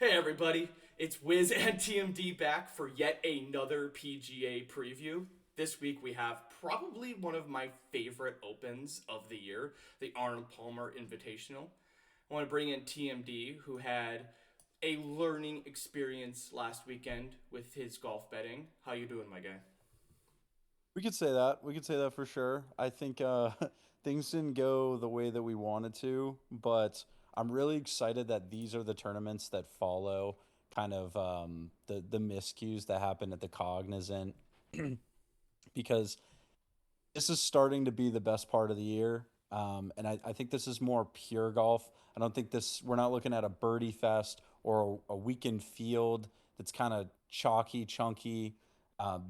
Hey everybody, it's Wiz and TMD back for yet another PGA preview. This week we have probably one of my favorite opens of the year, the Arnold Palmer Invitational. I want to bring in TMD, who had a learning experience last weekend with his golf betting. How you doing, my guy? We could say that. We could say that for sure. I think things didn't go the way that we wanted to, but I'm really excited that these are the tournaments that follow kind of the miscues that happened at the Cognizant because this is starting to be the best part of the year. And I think this is more pure golf. I don't think we're not looking at a birdie fest or a weekend field that's kind of chalky, chunky.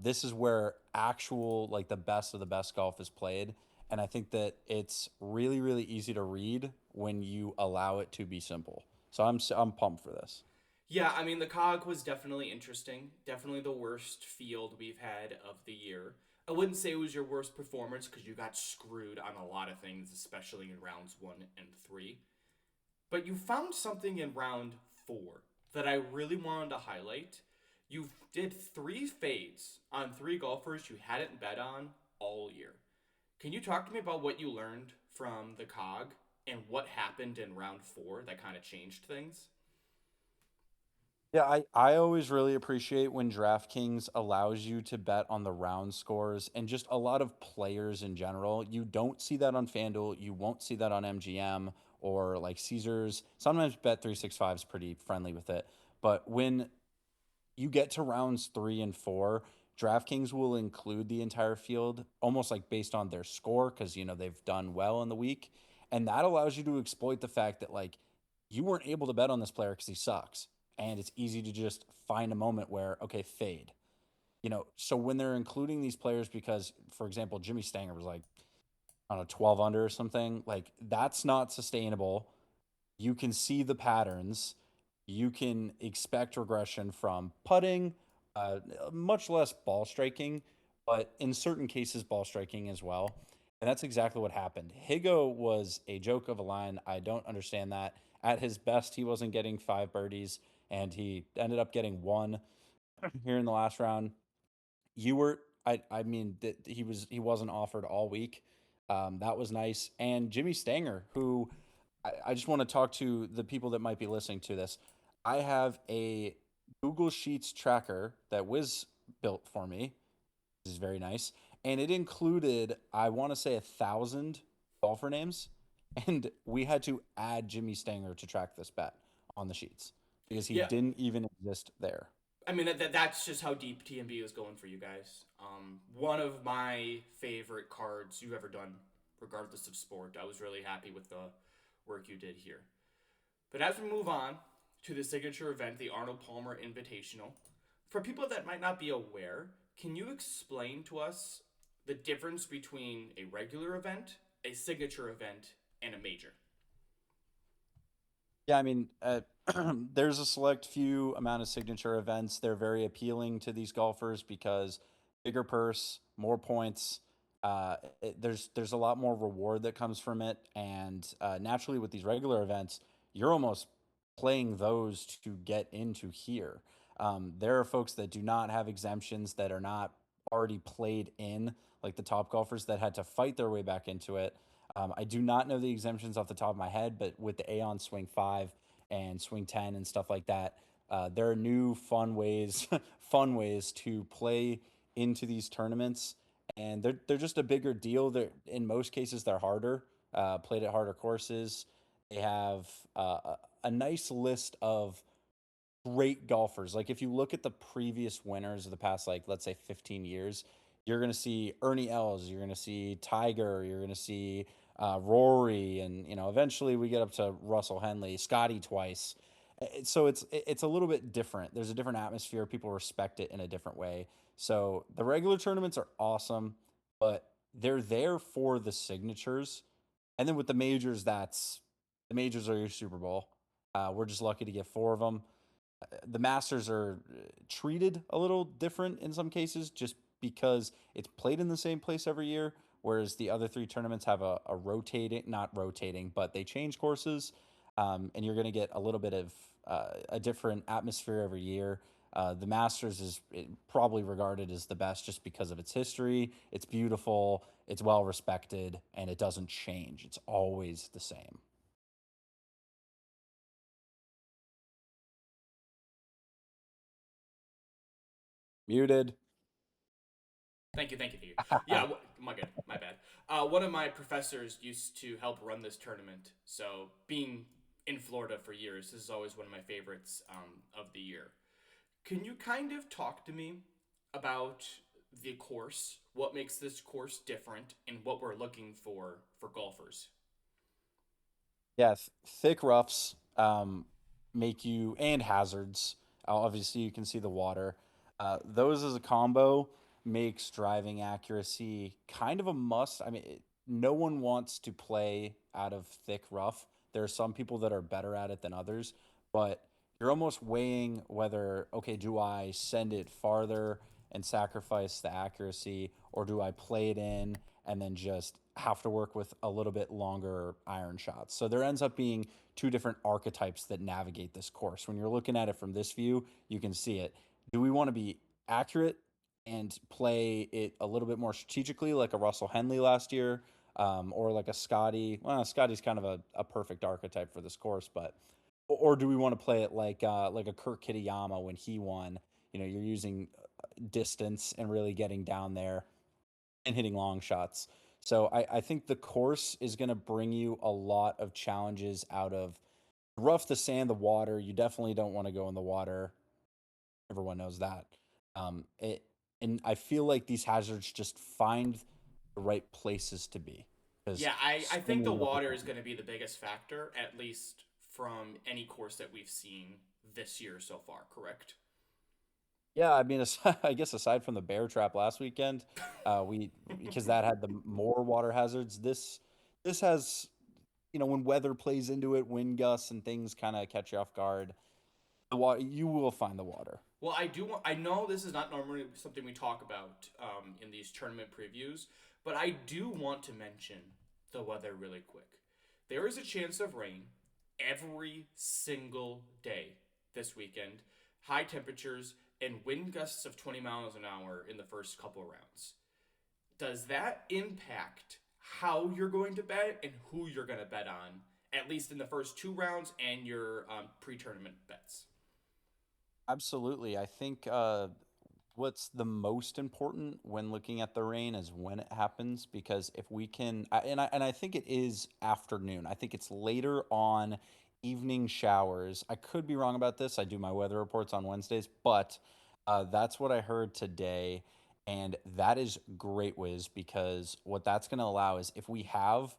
This is where actual, like the best of the best golf is played. And I think that it's really, really easy to read when you allow it to be simple. So I'm pumped for this. Yeah, I mean, the COG was definitely interesting. Definitely the worst field we've had of the year. I wouldn't say it was your worst performance because you got screwed on a lot of things, especially in rounds one and three. But you found something in round four that I really wanted to highlight. You did three fades on three golfers you hadn't bet on all year. Can you talk to me about what you learned from the COG and what happened in round four that kind of changed things? Yeah, I always really appreciate when DraftKings allows you to bet on the round scores and just a lot of players in general. You don't see that on FanDuel. You won't see that on MGM or like Caesars. Sometimes Bet365 is pretty friendly with it. But when you get to rounds three and four, DraftKings will include the entire field almost like based on their score because, they've done well in the week. And that allows you to exploit the fact that, like, you weren't able to bet on this player because he sucks. And it's easy to just find a moment where, okay, fade. So when they're including these players, because, for example, Jimmy Stanger was like, I don't know, 12 under or something, like, that's not sustainable. You can see the patterns. You can expect regression from putting, much less ball striking, but in certain cases, ball striking as well. And that's exactly what happened. Higo was a joke of a line. I don't understand that. At his best, he wasn't getting five birdies, and he ended up getting one here in the last round. I mean, he wasn't offered all week. That was nice. And Jimmy Stanger, who I just want to talk to the people that might be listening to this. I have a Google Sheets tracker that Wiz built for me. This is very nice. And it included, I want to say, 1,000 golfer names. And we had to add Jimmy Stanger to track this bet on the sheets because he Yeah, didn't even exist there. I mean that's just how deep TMB is going for you guys. One of my favorite cards you've ever done, regardless of sport. I was really happy with the work you did here. But as we move on to the signature event, the Arnold Palmer Invitational, for people that might not be aware, can you explain to us the difference between a regular event, a signature event, and a major? Yeah, I mean, there's a select few amount of signature events. They're very appealing to these golfers because bigger purse, more points. There's a lot more reward that comes from it, and naturally with these regular events, you're almost playing those to get into here. There are folks that do not have exemptions that are not already played in, like the top golfers that had to fight their way back into it. I do not know the exemptions off the top of my head, but with the Aon Swing 5 and Swing 10 and stuff like that, there are new fun ways fun ways to play into these tournaments, and they're just a bigger deal. They're in most cases they're harder, played at harder courses. They have a nice list of great golfers. Like if you look at the previous winners of the past, like let's say 15 years, you're going to see Ernie Els, you're going to see Tiger, you're going to see Rory, and eventually we get up to Russell Henley, Scotty twice. So it's a little bit different. There's a different atmosphere. People respect it in a different way. So the regular tournaments are awesome, but they're there for the signatures. And then with the majors are your Super Bowl. We're just lucky to get four of them. The Masters are treated a little different in some cases just because it's played in the same place every year, whereas the other three tournaments have a rotating, not rotating, but they change courses. And you're going to get a little bit of a different atmosphere every year. The Masters is probably regarded as the best just because of its history. It's beautiful, it's well respected, and it doesn't change. It's always the same. Muted. Thank you. Yeah, my good, my bad. One of my professors used to help run this tournament, so being in Florida for years, this is always one of my favorites of the year. Can you kind of talk to me about the course? What makes this course different, and what we're looking for golfers? Yeah, thick roughs make you and hazards. Obviously, you can see the water. Those as a combo makes driving accuracy kind of a must. I mean, no one wants to play out of thick rough. There are some people that are better at it than others, but you're almost weighing whether, okay, do I send it farther and sacrifice the accuracy, or do I play it in and then just have to work with a little bit longer iron shots? So there ends up being two different archetypes that navigate this course. When you're looking at it from this view, you can see it. Do we want to be accurate and play it a little bit more strategically, like a Russell Henley last year, or like a Scotty? Well, Scotty's kind of a perfect archetype for this course, but or do we want to play it like a Kurt Kitayama when he won? You know, you're using distance and really getting down there and hitting long shots. So I think the course is going to bring you a lot of challenges out of rough, the sand, the water. You definitely don't want to go in the water. Everyone knows that. It and I feel like these hazards just find the right places to be because Yeah, I so think the many rough water is ones. going to be the biggest factor, at least from any course that we've seen this year so far, correct? Yeah, I mean, I guess aside from the bear trap last weekend, we because that had the more water hazards. This has, you know, when weather plays into it, wind gusts and things kind of catch you off guard. The water, you will find the water. Well, I do want. I know this is not normally something we talk about in these tournament previews, but I do want to mention the weather really quick. There is a chance of rain every single day this weekend. High temperatures and wind gusts of 20 miles an hour in the first couple rounds. Does that impact how you're going to bet and who you're going to bet on, at least in the first two rounds and your pre-tournament bets? Absolutely. I think what's the most important when looking at the rain is when it happens, because if we can and I think it is afternoon. I think it's later on, evening showers. I could be wrong about this. I do my weather reports on Wednesdays, but that's what I heard today, and that is great, Wiz, because what that's going to allow is if we have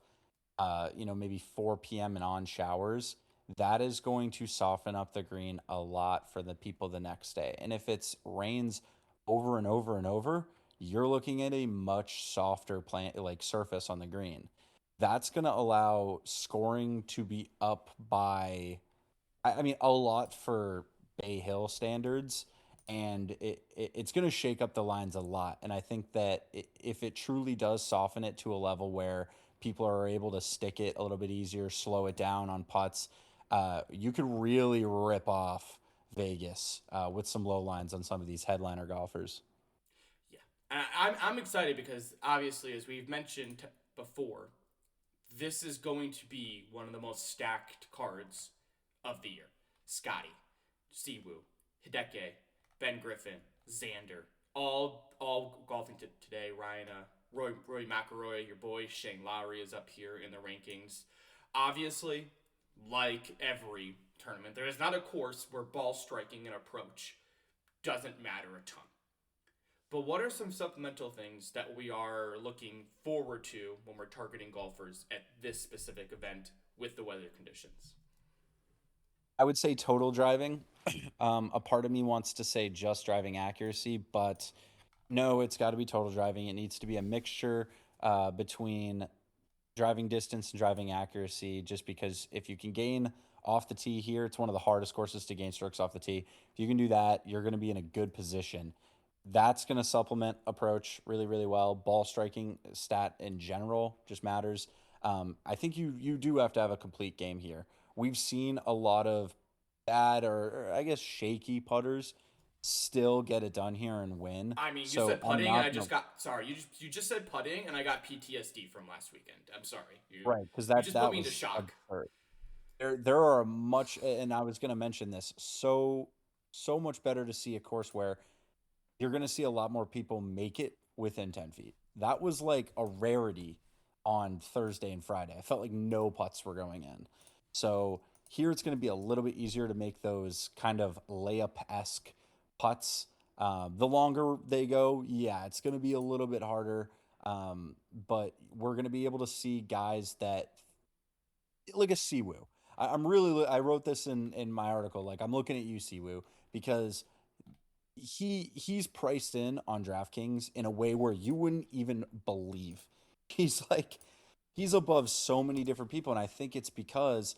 you know, maybe 4 p.m. and on showers, that is going to soften up the green a lot for the people the next day. And if it's rains over and over and over, you're looking at a much softer plant like surface on the green. That's going to allow scoring to be up by I mean, a lot for Bay Hill standards, and it's going to shake up the lines a lot. And I think that if it truly does soften it to a level where people are able to stick it a little bit easier, slow it down on putts, you could really rip off Vegas with some low lines on some of these headliner golfers. Yeah, I'm excited because obviously, as we've mentioned before, this is going to be one of the most stacked cards of the year. Scotty, Siwoo, Hideki, Ben Griffin, Xander, all golfing today. Ryan, Roy McIlroy, your boy Shane Lowry is up here in the rankings. Obviously, like every tournament, there is not a course where ball striking and approach doesn't matter a ton. But what are some supplemental things that we are looking forward to when we're targeting golfers at this specific event with the weather conditions? I would say total driving. A part of me wants to say just driving accuracy, but no, it's got to be total driving. It needs to be a mixture between driving distance and driving accuracy, just because if you can gain off the tee here, it's one of the hardest courses to gain strokes off the tee. If you can do that, you're going to be in a good position. That's going to supplement approach really, really well. Ball striking stat in general just matters. I think you do have to have a complete game here. We've seen a lot of bad or I guess shaky putters still get it done here and win. I mean, you So said I'm putting, and not I gonna just got sorry. You just said putting, and I got PTSD from last weekend. I'm sorry. You right because you that just put that me into was shock. absurd. There are a much, and I was gonna mention this, so much better to see a course where you're going to see a lot more people make it within 10 feet. That was like a rarity on Thursday and Friday. I felt like no putts were going in. So here it's going to be a little bit easier to make those kind of layup esque putts. The longer they go, yeah, it's going to be a little bit harder. But we're going to be able to see guys that like a Siwoo. I'm really I wrote this in my article. Like I'm looking at you, Siwoo, because he's priced in on DraftKings in a way where you wouldn't even believe. He's like he's above so many different people, and I think it's because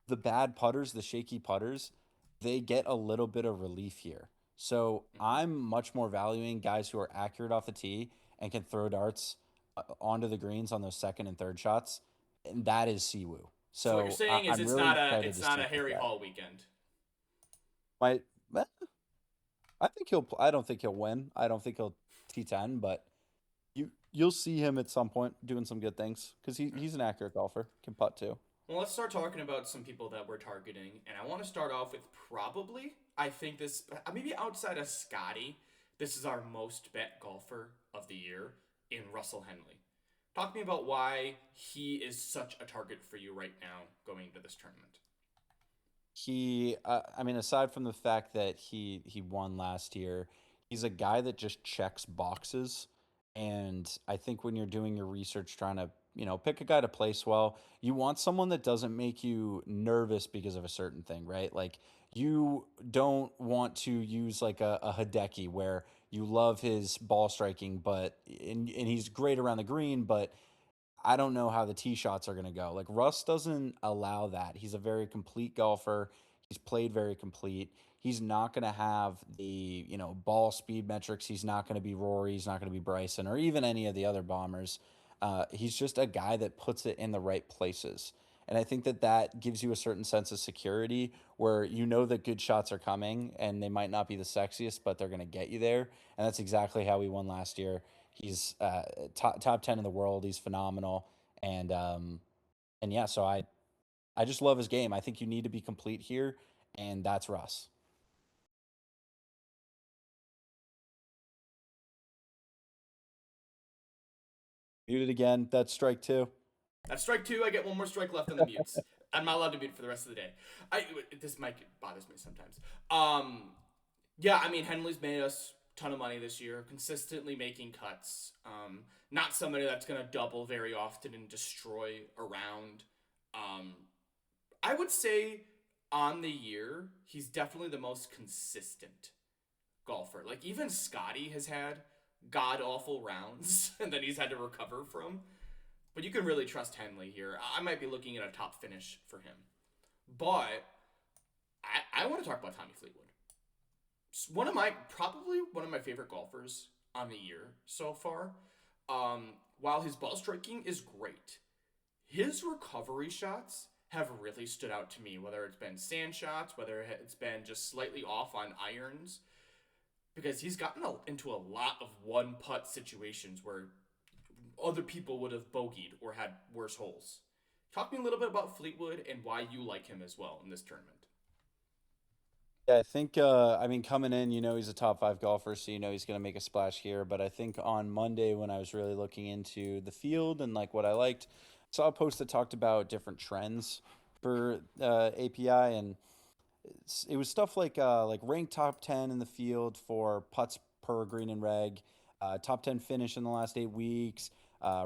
the bad putters, the shaky putters, they get a little bit of relief here. So Mhm. I'm much more valuing guys who are accurate off the tee and can throw darts onto the greens on those second and third shots, and that is Siwoo. So what you're So saying is I'm it's really not a excited it's to not see a him with Harry that. Hall weekend. My I think he'll. I don't think he'll win. I don't think he'll T10, but you'll see him at some point doing some good things because he's an accurate golfer. Can putt too. Well, let's start talking about some people that we're targeting, and I want to start off with probably I think this maybe outside of Scotty, this is our most bet golfer of the year in Russell Henley. Talk to me about why he is such a target for you right now going into this tournament. I mean, aside from the fact that he won last year, he's a guy that just checks boxes. And I think when you're doing your research, trying to pick a guy to place well, you want someone that doesn't make you nervous because of a certain thing, right? Like you don't want to use like a Hideki where you love his ball striking, but and he's great around the green, but I don't know how the tee shots are going to go. Like Russ doesn't allow that. He's a very complete golfer. He's played very complete. He's not going to have the, ball speed metrics. He's not going to be Rory. He's not going to be Bryson or even any of the other bombers. He's just a guy that puts it in the right places. And I think that that gives you a certain sense of security where you know that good shots are coming and they might not be the sexiest, but they're going to get you there. And that's exactly how we won last year. He's top 10 in the world. He's phenomenal, and yeah. So I just love his game. I think you need to be complete here, and that's Russ. Muted again. That's strike two. That's strike two. I get one more strike left on the mutes. I'm not allowed to mute for the rest of the day. I this mic bothers me sometimes. Um, yeah, I mean Henley's made us a ton of money this year, consistently making cuts. Not somebody that's gonna double very often and destroy around. Um, I would say on the year, he's definitely the most consistent golfer. Like even Scotty has had god awful rounds and then he's had to recover from. But you can really trust Henley here. I might be looking at a top finish for him. But I want to talk about Tommy Fleetwood. Probably one of my favorite golfers on the year so far. While his ball striking is great, his recovery shots have really stood out to me, whether it's been sand shots, whether it's been just slightly off on irons, because he's gotten into a lot of one putt situations where other people would have bogeyed or had worse holes. Talk to me a little bit about Fleetwood and why you like him as well in this tournament. Yeah, I think. I mean, coming in, he's a top five golfer, so he's going to make a splash here. But I think on Monday, when I was really looking into the field and like what I liked, saw a post that talked about different trends for API, and it was stuff like ranked top 10 in the field for putts per green and reg, top 10 finish in the last 8 weeks,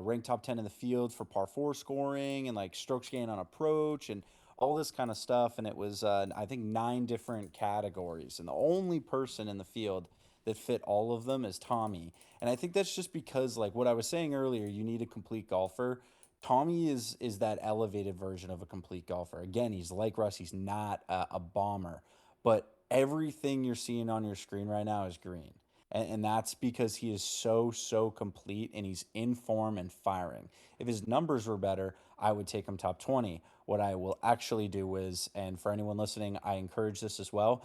ranked top 10 in the field for par four scoring and like strokes gained on approach and all this kind of stuff. And it was I think 9 different categories, and the only person in the field that fit all of them is Tommy. And I think that's just because like what I was saying earlier, you need a complete golfer. Tommy is that elevated version of a complete golfer. Again, he's like Russ. He's not a bomber, but everything you're seeing on your screen right now is green. And that's because he is so complete and he's in form and firing. If his numbers were better, I would take him top 20. What I will actually do is, and for anyone listening, I encourage this as well.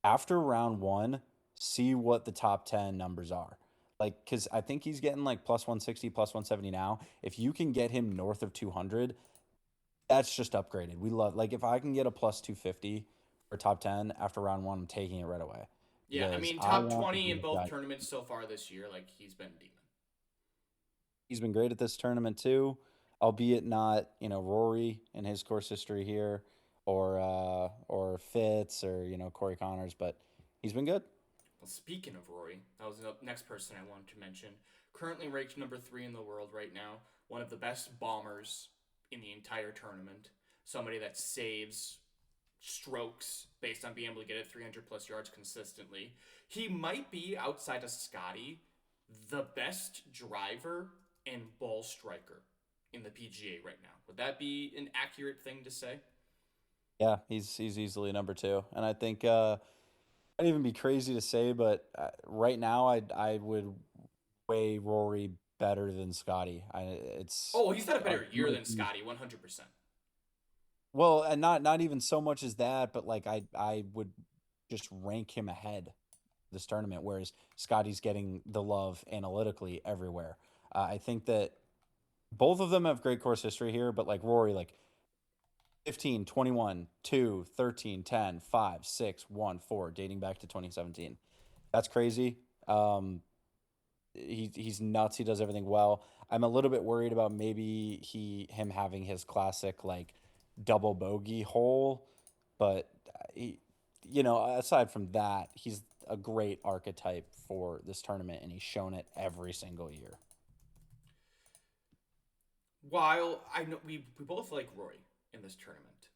After round one, see what the top 10 numbers are. Like, because I think he's getting like plus 160, plus 170 now. If you can get him north of 200, that's just upgraded. We love, like, if I can get a plus 250 for top 10 after round one, I'm taking it right away Yeah, I because mean, I top want to 20 be in the both guy. tournaments so far this year. Like, he's been demon. He's been great at this tournament too, albeit not, Rory in his course history here, or Fitz, or Corey Connors, but he's been good. Well, speaking of Rory, that was the next person I wanted to mention. Currently ranked number 3 in the world right now. One of the best bombers in the entire tournament. Somebody that saves strokes based on being able to get it 300 plus yards consistently. He might be, outside of Scotty, the best driver and ball striker in the PGA right now. Would that be an accurate thing to say? Yeah, he's easily number two, and I think I'd even be crazy to say, but right now I would weigh Rory better than Scotty. It's Oh, he's had a uh, better some year of the than things. Scotty, 100%. Well, and not even so much as that, but like I would just rank him ahead this tournament, whereas Scotty's getting the love analytically everywhere. I think that both of them have great course history here, but like Rory, like 15, 21, 2, 13, 10, 5, 6, 1, 4, dating back to 2017. That's crazy. He's nuts. He does everything well. I'm a little bit worried about maybe him having his classic like double bogey hole, but he, aside from that, he's a great archetype for this tournament, and he's shown it every single year. While I know we both like Roy in this tournament,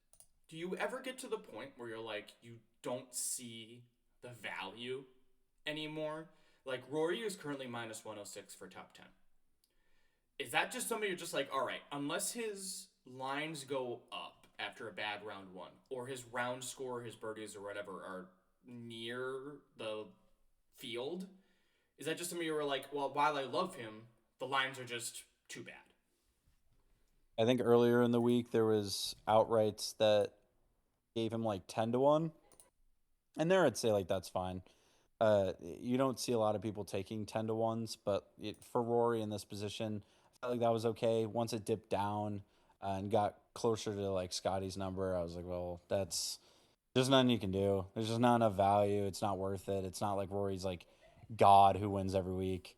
do you ever get to the point where you're like, you don't see the value anymore? Like, Rory is currently minus 106 for top 10. Is that just somebody you're just like, all right, unless his lines go up after a bad round one, or his round score, his birdies, or whatever are near the field, is that just somebody you were like, well, while I love him, the lines are just too bad? I think earlier in the week there was outrights that gave him like 10 to 1, and there I'd say like that's fine. You don't see a lot of people taking 10 to 1s, but for Rory in this position, I felt like that was okay. Once it dipped down and got closer to like Scotty's number, I was like, well, there's nothing you can do. There's just not enough value. It's not worth it. It's not like Rory's like God who wins every week.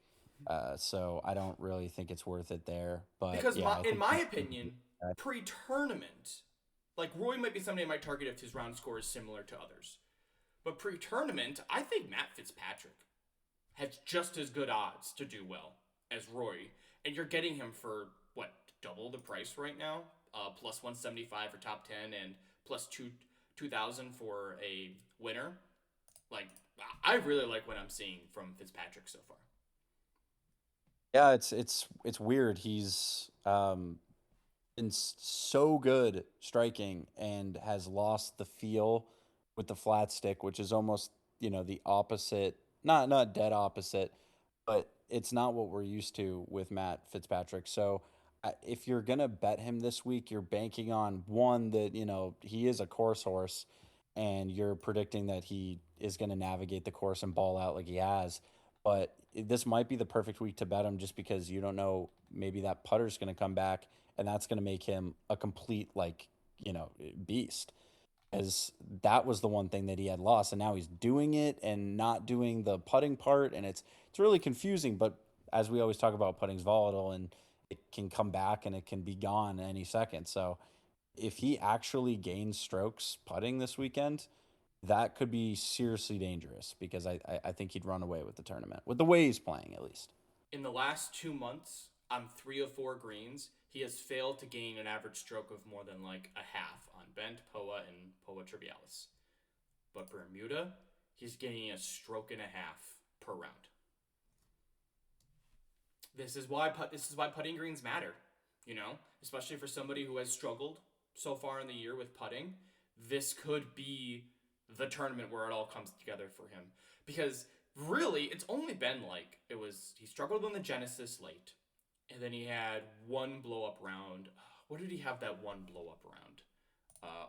So I don't really think it's worth it there. But Because yeah, I in think my opinion, uh, pre-tournament, like Roy might be somebody I might target if his round score is similar to others. But pre-tournament, I think Matt Fitzpatrick has just as good odds to do well as Roy, and you're getting him for what, double the price right now? Plus 175 for top 10 and plus 2,000 for a winner. Like, I really like what I'm seeing from Fitzpatrick so far. yeah, it's weird. He's been so good striking and has lost the feel with the flat stick, which is almost, the opposite, not dead opposite, but it's not what we're used to with Matt Fitzpatrick. So if you're gonna bet him this week, you're banking on one that he is a course horse, and you're predicting that he is going to navigate the course and ball out like he has. But this might be the perfect week to bet him, just because you don't know, maybe that putter's going to come back, and that's going to make him a complete like beast. As that was the one thing that he had lost, and now he's doing it and not doing the putting part, and it's really confusing. But as we always talk about, putting's volatile, and it can come back and it can be gone any second. So if he actually gains strokes putting this weekend, that could be seriously dangerous, because I think he'd run away with the tournament with the way he's playing, at least. In the last 2 months, on 3 of 4 greens, he has failed to gain an average stroke of more than like a half on bent, POA, and POA trivialis. But Bermuda, he's gaining a stroke and a half per round. This is why putting greens matter, especially for somebody who has struggled so far in the year with putting. This could be the tournament where it all comes together for him, because Really, it's only been like he struggled in the Genesis late, and then he had one blow up round. What did he have that one blow up round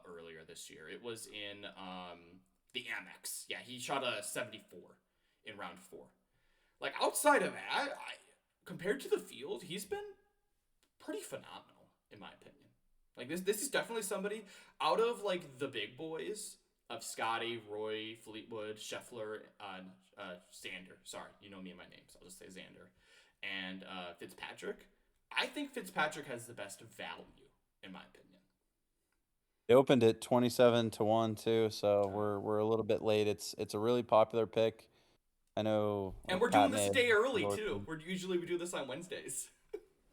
earlier this year? It was in the Amex. Yeah, he shot a 74 in round four. Like outside of that, compared to the field, he's been pretty phenomenal in my opinion. Like this is definitely somebody out of like the big boys of Scotty, Roy, Fleetwood, Scheffler, Xander. Sorry, you know me and my names. I'll just say Xander and Fitzpatrick. I think Fitzpatrick has the best value in my opinion. They opened it 27-1 too, so Uh, we're a little bit late. It's a really popular pick. I know and we're Pat doing may this a have day early endorsed too. him. We do this on Wednesdays.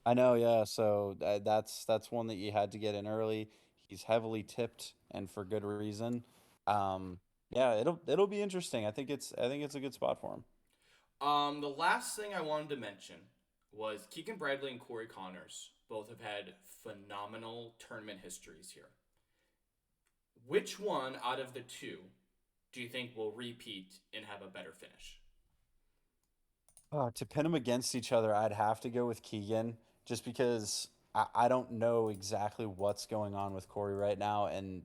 I know, yeah. So that's one that you had to get in early. He's heavily tipped and for good reason. Yeah, it'll be interesting. I think it's a good spot for him. The last thing I wanted to mention was Keegan Bradley and Corey Connors both have had phenomenal tournament histories here. Which one out of the two do you think will repeat and have a better finish? To pin them against each other, I'd have to go with Keegan just because I don't know exactly what's going on with Corey right now, and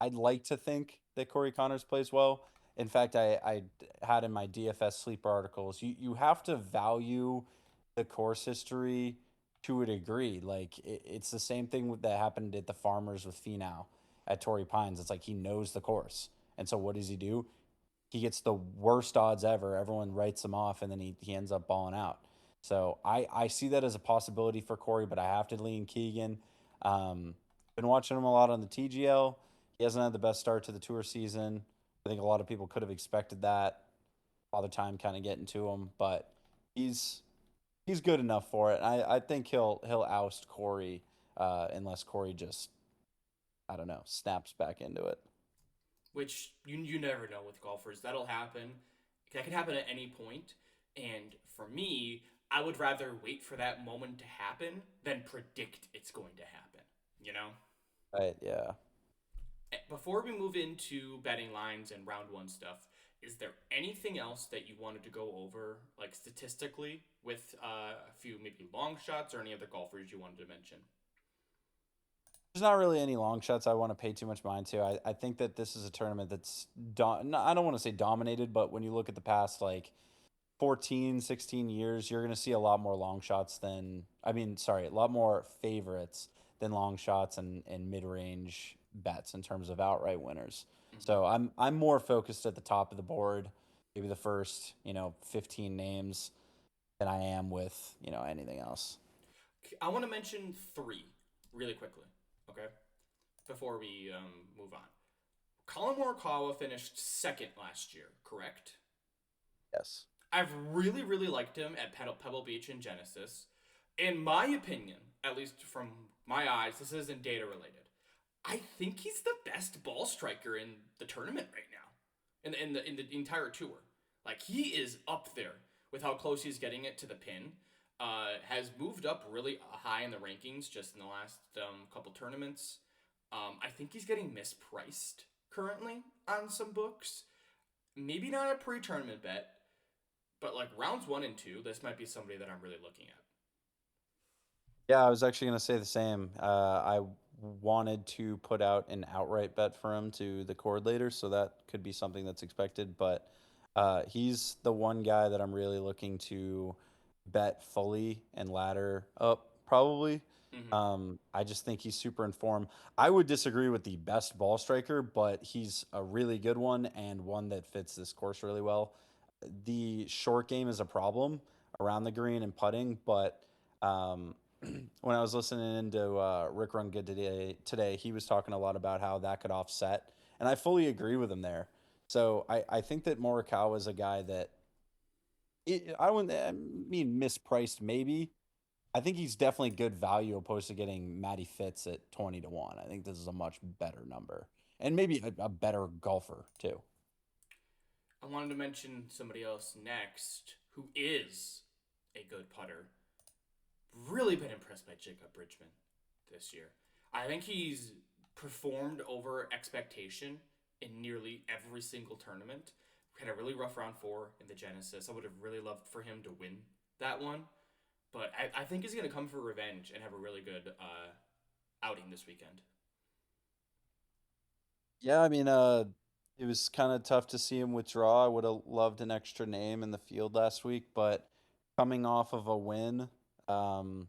I'd like to think that Corey Connors plays well. In fact, I had in my DFS sleeper articles, you have to value the course history to a degree. Like it's the same thing that happened at the Farmers with Finau at Torrey Pines. It's like he knows the course, and so what does he do? He gets the worst odds ever. Everyone writes him off, and then he ends up balling out. So I see that as a possibility for Corey, but I have to lean Keegan. Um, been watching him a lot on the TGL. He hasn't had the best start to the tour season. I think a lot of people could have expected that. Father Time kind of getting to him, but he's he's good enough for it. I think he'll oust Corey unless Corey just I don't know snaps back into it. Which you never know with golfers. That'll happen. That could happen at any point. And for me, I would rather wait for that moment to happen than predict it's going to happen. You know? Right? Yeah. Before we move into betting lines and round one stuff, is there anything else that you wanted to go over, like statistically, with a few maybe long shots or any other golfers you wanted to mention? There's not really any long shots I want to pay too much mind to. I think that this is a tournament that's no, I don't want to say dominated, but when you look at the past like 14, 16 years, you're going to see a lot more long shots than I mean, sorry, a lot more favorites than long shots and mid-range bets in terms of outright winners. Mm-hmm. So I'm more focused at the top of the board, maybe the first, 15 names than I am with, anything else. I want to mention three really quickly, okay? Before we move on. Colin Morikawa finished second last year, correct? Yes. I've really, really liked him at Pebble Beach and Genesis. In my opinion, at least from my eyes, this isn't data related. I think he's the best ball striker in the tournament right now, in the entire tour. Like he is up there with how close he's getting it to the pin. Has moved up really high in the rankings just in the last couple tournaments. I think he's getting mispriced currently on some books. Maybe not a pre-tournament bet, but like rounds one and two, this might be somebody that I'm really looking at. Yeah, I was actually going to say the same. I wanted to put out an outright bet for him to the cord later, so that could be something that's expected. But he's the one guy that I'm really looking to bet fully and ladder up, probably. Mm-hmm. I just think he's super informed. I would disagree with the best ball striker, but he's a really good one and one that fits this course really well. The short game is a problem around the green and putting, but. Um, when I was listening into Rick Run Good today, he was talking a lot about how that could offset, and I fully agree with him there. So I think that Morikawa is a guy that I wouldn't mean mispriced maybe. I think he's definitely good value opposed to getting Matty Fitz at 20-1. I think this is a much better number and maybe a better golfer too. I wanted to mention somebody else next who is a good putter. Really been impressed by Jacob Bridgman this year. I think he's performed over expectation in nearly every single tournament. Had a really rough round four in the Genesis. I would have really loved for him to win that one, but I think he's going to come for revenge and have a really good outing this weekend. Yeah, I mean, it was kind of tough to see him withdraw. I would have loved an extra name in the field last week, but coming off of a win, um,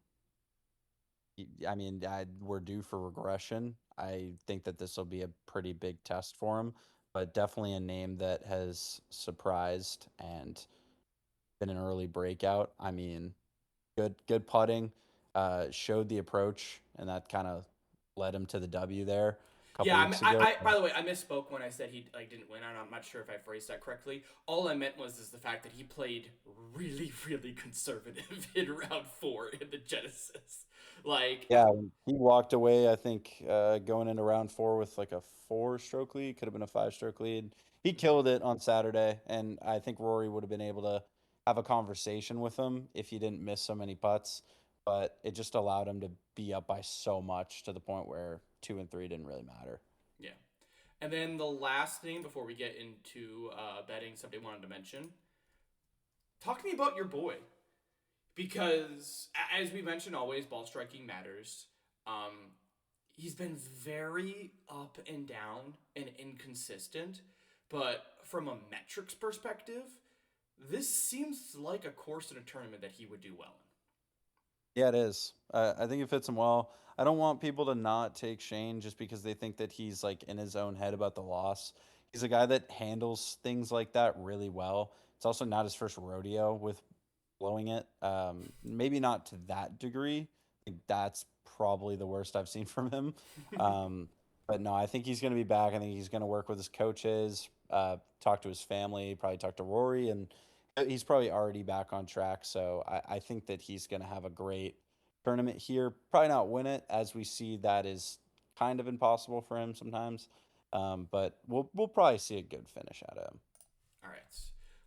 I mean, we're due for regression. I think that this will be a pretty big test for him, but definitely a name that has surprised and been an early breakout. I mean, good putting, showed the approach, and that kind of led him to the W there a Yeah, couple weeks ago. by the way, I misspoke when I said he like didn't win. I'm not sure if I phrased that correctly. All I meant was is the fact that he played really, really conservative in round four in the Genesis. Like, Yeah, he walked away, I think, going into round four with like a four-stroke lead. Could have been a five-stroke lead. He killed it on Saturday, and I think Rory would have been able to have a conversation with him if he didn't miss so many putts. But it just allowed him to be up by so much to the point where two and three didn't really matter. yeah. And then the last thing before we get into betting, somebody wanted to mention. Talk to me about your boy, because as we mentioned, always ball striking matters. Um, he's been very up and down and inconsistent, but from a metrics perspective, this seems like a course in a tournament that he would do well Yeah, it is. I think it fits him well. I don't want people to not take Shane just because they think that he's like in his own head about the loss. He's a guy that handles things like that really well. It's also not his first rodeo with blowing it. Maybe not to that degree. I think that's probably the worst I've seen from him. in. But no, I think he's going to be back. I think he's going to work with his coaches, talk to his family, probably talk to Rory, and he's probably already back on track. So I think that he's going to have a great tournament here. Probably not win it, as we see that is kind of impossible for him sometimes. But we'll probably see a good finish out of him. All right,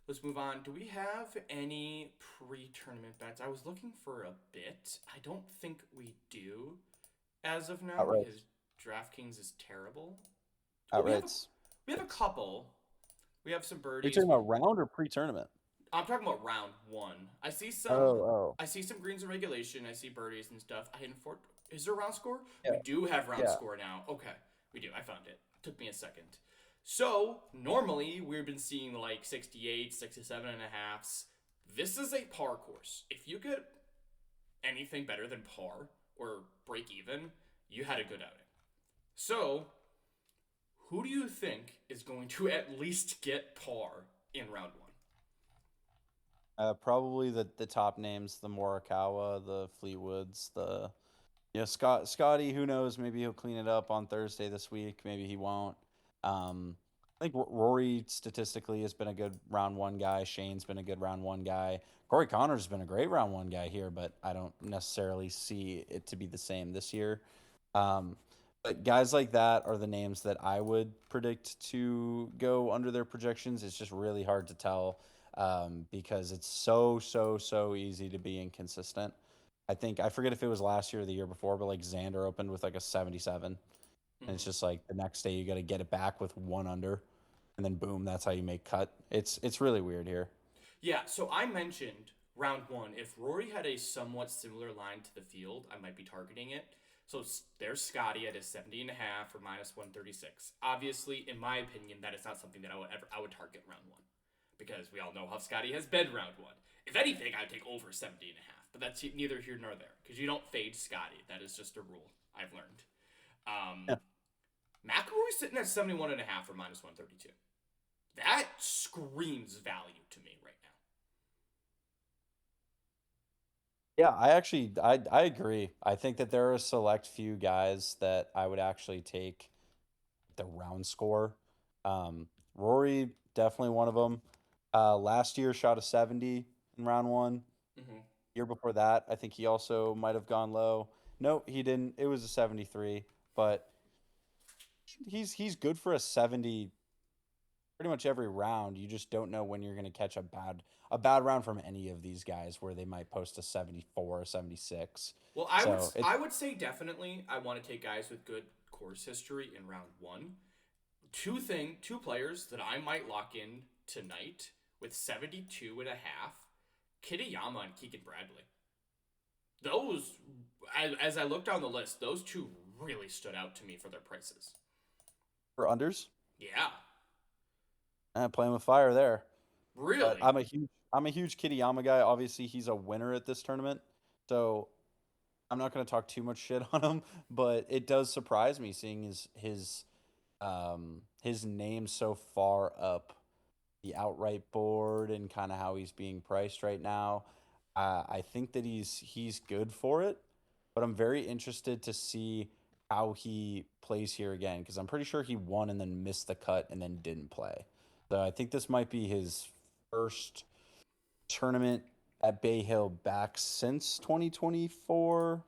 let's move on. Do we have any pre-tournament bets? I was looking for a bit. I don't think we do as of now Outright, because DraftKings is terrible. Oh, outrights. we have a couple. We have some Are you birdies. talking about round or pre-tournament? I'm talking about round one. Oh, oh, I see some greens in regulation. I see birdies and stuff. I hadn't for. Is there a round score? yeah, We do have round yeah. score now. Okay, we do. I found it. Took me a second. So normally we've been seeing like 68, 67 and a halves. This is a par course. If you get anything better than par or break even, you had a good outing. So who do you think is going to at least get par in round one? Probably the top names, the Morikawa, the Fleetwoods, the Scotty. Who knows? Maybe he'll clean it up on Thursday this week. Maybe he won't. I think Rory statistically has been a good round one guy. Shane's been a good round one guy. Corey Connor's been a great round one guy here, but I don't necessarily see it to be the same this year. Um, but guys like that are the names that I would predict to go under their projections. It's just really hard to tell because it's so easy to be inconsistent. I think I forget if it was last year or the year before, but like Xander opened with like a 77, and it's Mm-hmm. just like the next day you got to get it back with one under, and then boom, that's how you make cut. It's really weird here. Yeah, so I mentioned round one. If Rory had a somewhat similar line to the field, I might be targeting it. So there's Scotty at a 70 and a half or minus 136. Obviously, in my opinion, that is not something that I would target round one because we all know how Scotty has been round one. If anything, I'd take over 70 and a half, but that's neither here nor there because you don't fade Scotty. That is just a rule I've learned. Um, Yeah, McElroy's sitting at 71 and a half or minus 132. That screams value to me right now. yeah. I agree. I think that there are a select few guys that I would actually take the round score. Rory definitely one of them. Last year shot a 70 in round one. Mm-hmm. Year before that, I think he also might have gone low. No, he didn't. It was a 73, but he's good for a 70 pretty much every round. You just don't know when you're going to catch a bad round from any of these guys where they might post a 74 or 76. Well, So, it's I would say definitely I want to take guys with good course history in round one. Two players that I might lock in tonight with 72.5. Kitayama and Keegan Bradley. Those, as I look down the list, those two really stood out to me for their prices. For unders, Yeah, playing with fire there. But really. I'm a huge Kitayama guy. Obviously, he's a winner at this tournament, so I'm not going to talk too much shit on him. But it does surprise me seeing his name so far up the outright board and kind of how he's being priced right now. I think that he's good for it, but I'm very interested to see how he plays here again because I'm pretty sure he won and then missed the cut and then didn't play. So I think this might be his first tournament at Bay Hill back since 2024.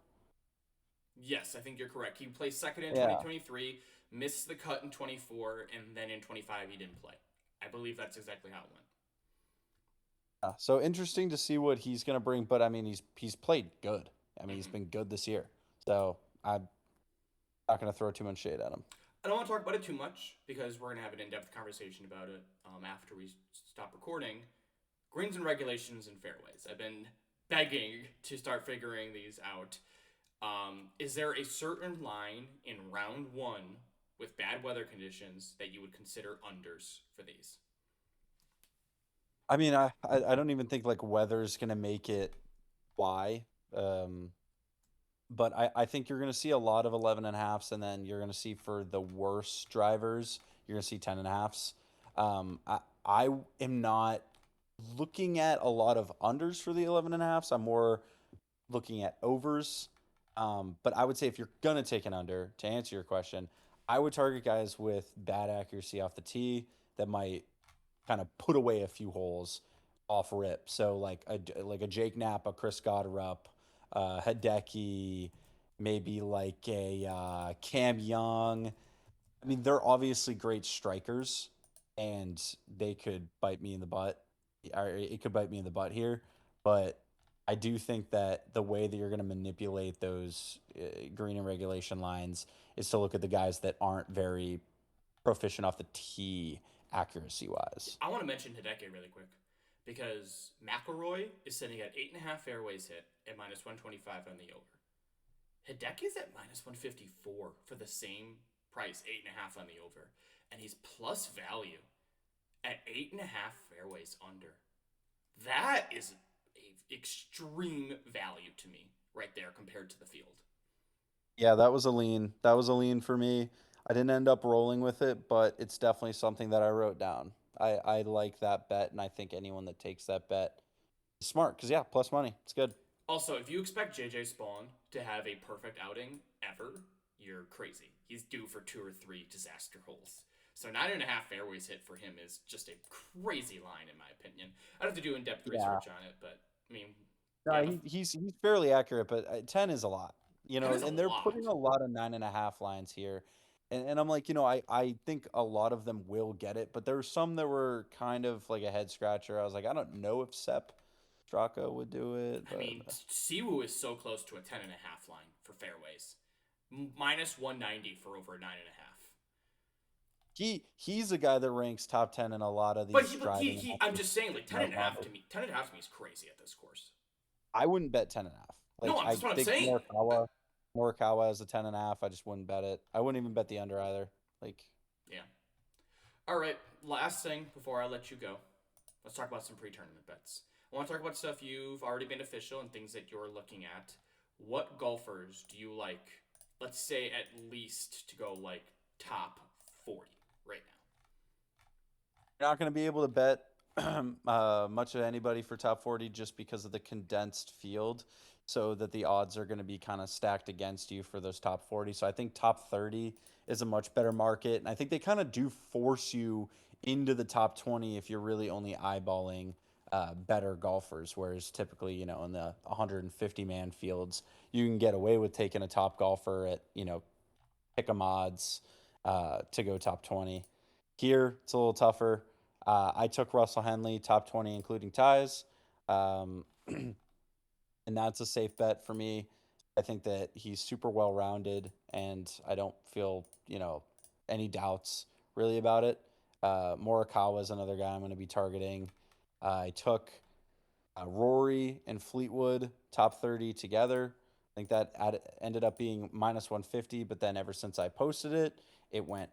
Yes, I think you're correct. He placed second in Yeah. 2023, missed the cut in 24, and then in 25 he didn't play. I believe that's exactly how it went. So interesting to see what he's going to bring, but I mean he's played good. I mean he's Mm-hmm. been good this year. So I'm not going to throw too much shade at him. I don't want to talk about it too much because we're going to have an in depth conversation about it after we stop recording. Greens and regulations and fairways. I've been begging to start figuring these out. Is there a certain line in round one with bad weather conditions that you would consider unders for these? I mean I don't even think like weather's going to make it why. Um, but I think you're going to see a lot of 11 and a halves, and then you're going to see for the worst drivers, you're going to see 10 and a halves. I am not looking at a lot of unders for the 11 and a halves. I'm more looking at overs. But I would say if you're going to take an under, to answer your question, I would target guys with bad accuracy off the tee that might kind of put away a few holes off rip. So like a Jake Knapp, a Chris Gotterup, Hideki, maybe like a Cam Young. I mean, they're obviously great strikers, and they could bite me in the butt. Or it could bite me in the butt here, but I do think that the way that you're going to manipulate those green and regulation lines is to look at the guys that aren't very proficient off the tee accuracy wise. I want to mention Hideki really quick because McElroy is sitting at 8.5 fairways hit at minus 125 on the over. Hideki's at minus 154 for the same price, 8.5 on the over. And he's plus value at 8.5 fairways under. That is a extreme value to me right there compared to the field. Yeah, that was a lean. That was a lean for me. I didn't end up rolling with it, but it's definitely something that I wrote down. I like that bet, and I think anyone that takes that bet is smart because, yeah, plus money. It's good. Also, if you expect JJ Spawn to have a perfect outing ever, you're crazy. He's due for 2 or 3 disaster holes. So 9.5 fairways hit for him is just a crazy line in my opinion. I'd have to do in-depth Yeah. research on it, but I mean, No, yeah, he's fairly accurate, but 10 is a lot, 10 is a and they're putting lot. a lot of 9.5 lines here. And I'm like, I think a lot of them will get it, but there were some that were kind of like a head scratcher. I was like, I don't know if Sepp Straka would do it, I but mean, Siwoo is so close to a 10.5 line for fairways, minus 190 for over 9.5. he's a guy that ranks top 10 in a lot of But these he, driving he I'm averages just saying, like in 10 our and a half model. to me, 10.5 to me is crazy at this course. I wouldn't bet 10.5. No, Like I'm I that's what I'm think saying. Morikawa has a 10.5. I just wouldn't bet it. I wouldn't even bet the under either. Like, Yeah. All right. Last thing before I let you go, let's talk about some pre-tournament bets. I want to talk about stuff you've already been official and things that you're looking at. What golfers do you like? Let's say at least to go like top 40 right now. you're not going to be able to bet much of anybody for top 40 just because of the condensed field, so that the odds are going to be kind of stacked against you for those top 40. So I think top 30 is a much better market. And I think they kind of do force you into the top 20 if you're really only eyeballing better golfers. Whereas typically, in the 150 man fields, you can get away with taking a top golfer at, pick 'em odds to go top 20. Here, it's a little tougher. I took Russell Henley top 20, including ties. Um, and that's a safe bet for me. I think that he's super well rounded, and I don't feel, any doubts really about it. Morikawa is another guy I'm going to be targeting. I took Rory and Fleetwood top 30 together. I think that ended up being minus 150, but then ever since I posted it, it went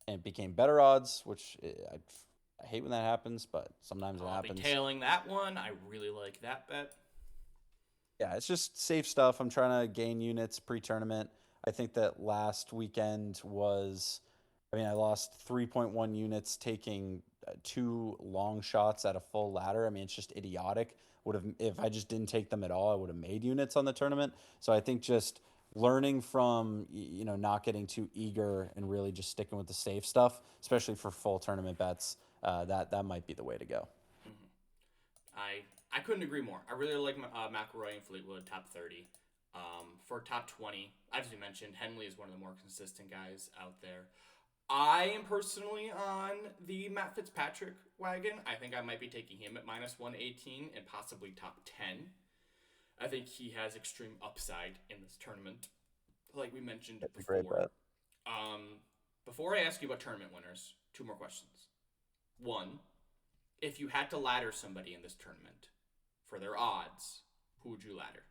and it became better odds, which I hate when that happens, but sometimes it I'll be happens. tailing that one. I really like that bet. Yeah, it's just safe stuff. I'm trying to gain units pre-tournament. I think that last weekend was, I mean, I lost 3.1 units taking two long shots at a full ladder. I mean, it's just idiotic. Would have if I just didn't take them at all, I would have made units on the tournament. So I think just learning from not getting too eager and really just sticking with the safe stuff, especially for full tournament bets, that might be the way to go. Mm-hmm. I couldn't agree more. I really like McElroy and Fleetwood top 30. For top 20, as you mentioned, Henley is one of the more consistent guys out there. I am personally on the Matt Fitzpatrick wagon. I think I might be taking him at minus 118 and possibly top 10. I think he has extreme upside in this tournament, like we mentioned That's a great before. bet. Um, Before I ask you about tournament winners, two more questions. One, if you had to ladder somebody in this tournament for their odds, who would you ladder?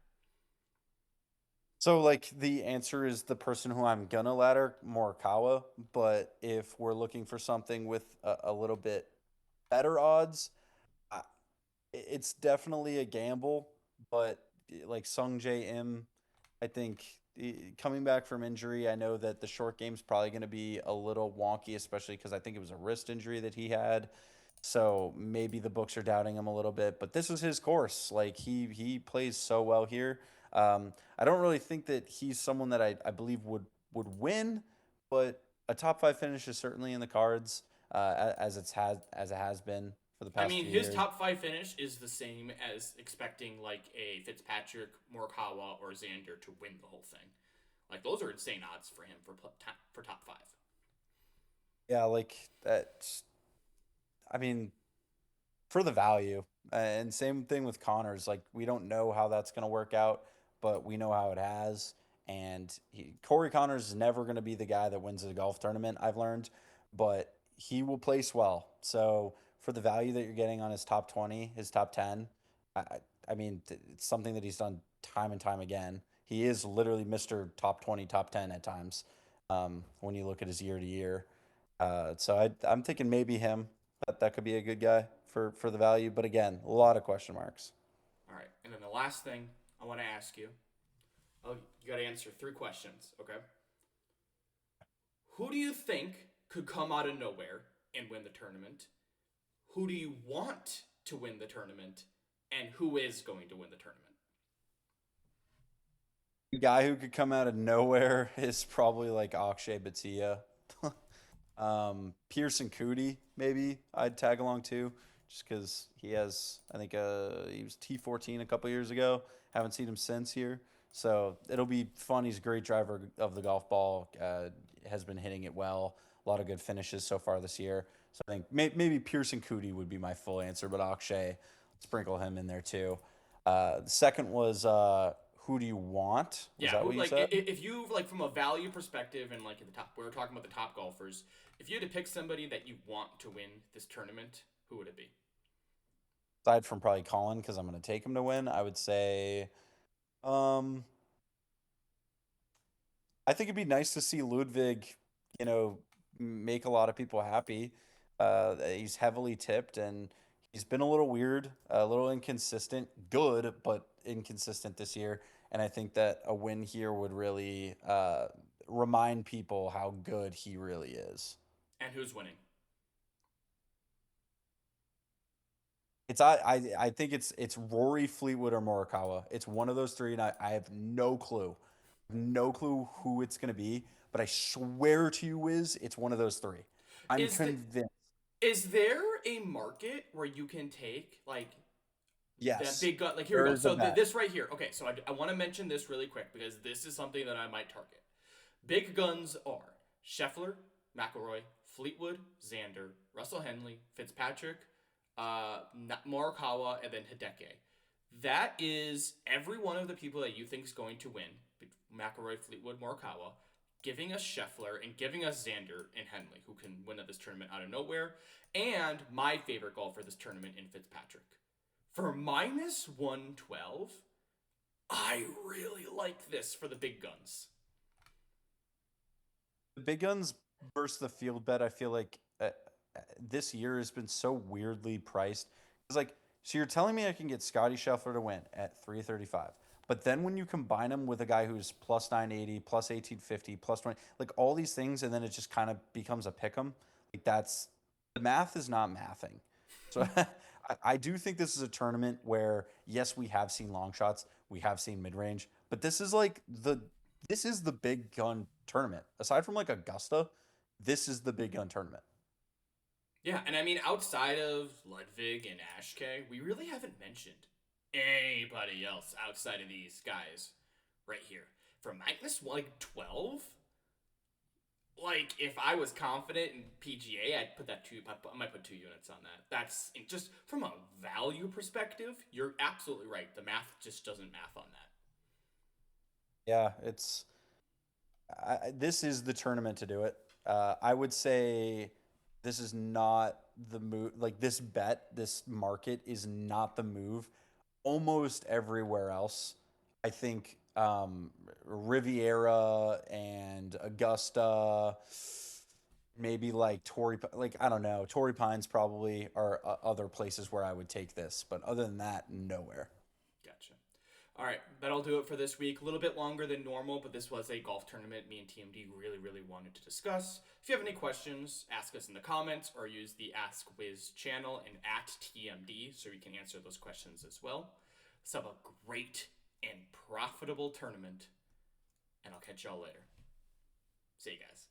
So, like, the answer is the person who I'm gonna ladder, Morikawa. But if we're looking for something with a little bit better odds, I, it's definitely a gamble. But like Sung J M, I think coming back from injury, I know that the short game's probably going to be a little wonky, especially because I think it was a wrist injury that he had. So maybe the books are doubting him a little bit, but this is his course. Like he plays so well here. I don't really think that he's someone that I believe would win, but a top five finish is certainly in the cards, as it has been for the I past mean, few his years. top five finish is the same as expecting like a Fitzpatrick, Morikawa, or Xander to win the whole thing. Like those are insane odds for him for top five. Yeah, like that. I mean, for the value. And same thing with Connors. Like we don't know how that's going to work out, but we know how it has. And Corey Connors is never going to be the guy that wins the golf tournament. I've learned, but he will place well. So for the value that you're getting on his top 20, his top 10, I, I mean, it's something that he's done time and time again. He is literally Mr. Top 20, top 10 at times when you look at his year to year. I'm thinking maybe him. That could be a good guy for the value. But again, a lot of question marks. All right, and then the last thing I want to ask you. Oh, you got to answer three questions. Okay. Who do you think could come out of nowhere and win the tournament? Who do you want to win the tournament? And who is going to win the tournament? The guy who could come out of nowhere is probably like Akshay Bhatia. Pearson Cootie, maybe I'd tag along too, just because he has, I think he was T14 a couple years ago. Haven't seen him since here. So it'll be fun. He's a great driver of the golf ball, has been hitting it well. A lot of good finishes so far this year. So I think maybe Pearson Cootie would be my full answer, but Akshay, sprinkle him in there too. The second was who do you want? Was Yeah, that who what you like said? if you like from a value perspective and like at the top, we were talking about the top golfers. If you had to pick somebody that you want to win this tournament, who would it be? Aside from probably Colin, because I'm going to take him to win, I would say Um, I think it'd be nice to see Ludwig, you know, make a lot of people happy. He's heavily tipped and he's been a little weird, a little inconsistent, good, but inconsistent this year. And I think that a win here would really remind people how good he really is. And who's winning? I think it's Rory, Fleetwood, or Morikawa. It's one of those three, and I have no clue, no clue who it's gonna be. But I swear to you, Wiz, it's one of those three. I'm Is the convinced. is there a market where you can take like the Yes, big gun? Like here we there go. is a So bet. this right here. Okay, so I want to mention this really quick because this is something that I might target. Big guns are Scheffler, McElroy, Fleetwood, Xander, Russell Henley, Fitzpatrick, Morikawa, and then Hideki. That is every one of the people that you think is going to win. McElroy, Fleetwood, Morikawa. giving us Scheffler and giving us Xander and Henley, who can win at this tournament out of nowhere, and my favorite golfer this tournament in Fitzpatrick. For minus 112, I really like this for the big guns. The big guns versus the field bet, I feel like this year has been so weirdly priced. It's like, so you're telling me I can get Scotty Scheffler to win at 335, but then when you combine him with a guy who's plus 980, plus 1850, plus 20, like all these things, and then it just kind of becomes a pick 'em. Like that's the math is not mathing. So I do think this is a tournament where yes, we have seen long shots, we have seen mid range, but this is the big gun tournament. Aside from like Augusta, this is the big gun tournament. Yeah, and I mean, outside of Ludwig and Ashke, we really haven't mentioned anybody else outside of these guys right here. For minus like 12, like if I was confident in PGA, I'd put that two. I might put 2 units on that. That's just from a value perspective. You're absolutely right. The math just doesn't math on that. Yeah, this is the tournament to do it. I would say this is not the move. Like this bet, this market is not the move. Almost everywhere else, I think Riviera and Augusta, maybe like like I don't know, Torrey Pines probably are other places where I would take this, but other than that, nowhere. Gotcha. All right, that'll do it for this week. A little bit longer than normal, but this was a golf tournament me and TMD really, really wanted to discuss. If you have any questions, ask us in the comments or use the Ask Wiz channel and at TMD so we can answer those questions as well. Let's have a great and profitable tournament, and I'll catch y'all later. See you guys.